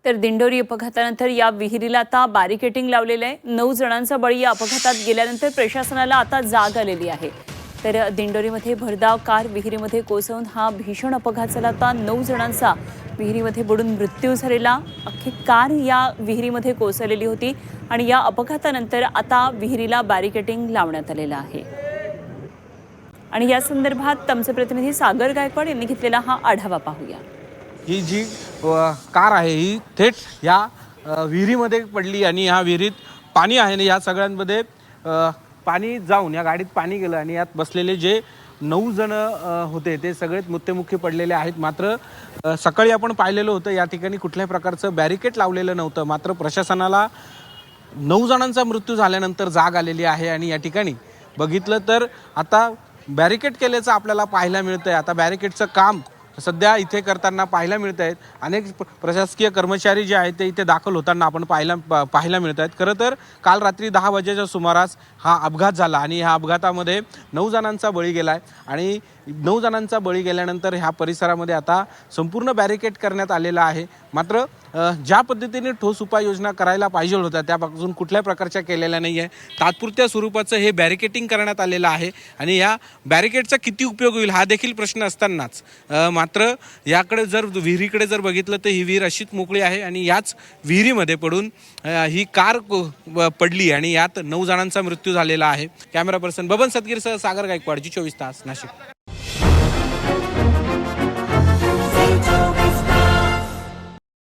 तर दिंडोरी अपघातानंतर या विहिरीला आता बॅरिकेटिंग लावलेलं आहे। 9 जणांचा बळी या अपघातात गेल्यानंतर प्रशासनाला आता जाग आलेली आहे। तर दिंडोरीमध्ये भरधाव कार विहिरीमध्ये कोसळून हा भीषण अपघात झाला। आता 9 जणांचा विहिरीमध्ये बुडून मृत्यू झालेला। अख्खी कार या विहिरीमध्ये कोसळलेली होती आणि या अपघातानंतर आता विहिरीला बॅरिकेटिंग लावण्यात आलेलं आहे। आणि या संदर्भात आमचे प्रतिनिधी सागर गायकवाड यांनी घेतलेला हा आढावा पाहूया। ही जी कार आहे ही थेट या विहिरीमध्ये पडली आणि या विहिरीत पाणी आहे आणि या सगळ्यांमध्ये पाणी जाऊन या गाडीत पाणी गेलं आणि यात बसलेले जे 9 जण होते ते सगळेच मृत्युमुखी पडलेले आहेत। मात्र सकाळी आपण पाहिलेलं होतं या ठिकाणी कुठल्याही प्रकारचं बॅरिकेड लावलेलं नव्हतं। मात्र प्रशासनाला 9 जणांचा मृत्यू झाल्यानंतर जाग आलेली आहे आणि या ठिकाणी बघितलं तर आता बॅरिकेड केल्याचं आपल्याला पाहायला मिळतंय। आता बॅरिकेडचं काम सध्या इथे करताना पाहायला मिळत आहेत। अनेक प्रशासकीय कर्मचारी जे आहेत ते इथे दाखल होताना आपण पाहायला मिळत आहेत। खरं तर काल रात्री 10 वाजेच्या सुमारास हा अपघात झाला आणि ह्या अपघातामध्ये 9 जणांचा बळी गेलाय आणि 9 जणांचा बळी गेल्यानंतर ह्या परिसरामध्ये आता संपूर्ण बॅरिकेड करण्यात आलेला आहे। मात्र ज्या पद्धतीने ठोस उपाययोजना करायला पाहिजे होत्या त्यापासून कुठल्याही प्रकारच्या केलेल्या नाही आहे। तात्पुरत्या स्वरूपाचं हे बॅरिकेटिंग करण्यात आलेलं आहे आणि या बॅरिकेडचा किती उपयोग होईल हा देखील प्रश्न असतानाच मात्र याकडे जर विहिरीकडे जर बघितलं तर ही विहीर अशीच मोकळी आहे आणि याच विहिरीमध्ये पडून ही कार पडली आणि यात 9 जणांचा मृत्यू झालेला आहे। कॅमेरा पर्सन बबन सदगीरसह सागर गायकवाड, जी 24 तास, नाशिक।